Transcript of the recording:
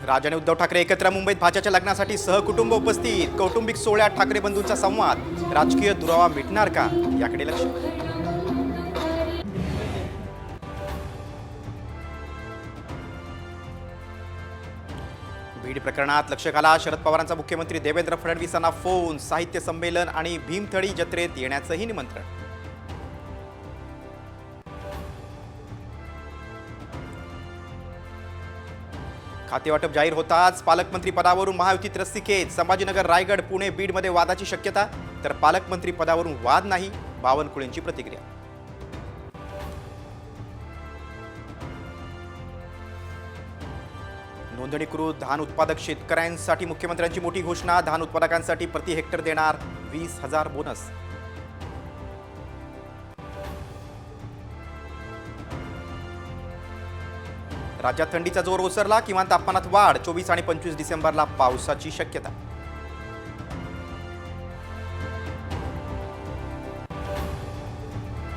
राज आणि उद्धव ठाकरे एकत्र मुंबईत भाच्याच्या लग्नासाठी सहकुटुंब उपस्थित. कौटुंबिक सोहळ्यात ठाकरे बंधूंचा संवाद. राजकीय दुरावा मिटणार का याकडे लक्ष. बीड प्रकरणात लक्ष घाला. शरद पवारांचा मुख्यमंत्री देवेंद्र फडणवीसांना फोन. साहित्य संमेलन आणि भीमथडी जत्रेत येण्याचंही निमंत्रण. खातेवाटप जाहीर होताच पालकमंत्री पदावरून महायुतीत रस्सीखेच. संभाजीनगर, रायगड, पुणे, बीडमध्ये वादाची शक्यता, तर पालकमंत्री पदावरून वाद नाही, बावनकुळेंची प्रतिक्रिया. नोंदणीकृत धान उत्पादक शेतकऱ्यांसाठी मुख्यमंत्र्यांची मोठी घोषणा. धान उत्पादकांसाठी प्रति हेक्टर देणार 20,000 बोनस. राज्यात थंडीचा जोर ओसरला. किमान तापमानात वाढ. 24 आणि 25 डिसेंबरला पावसाची शक्यता.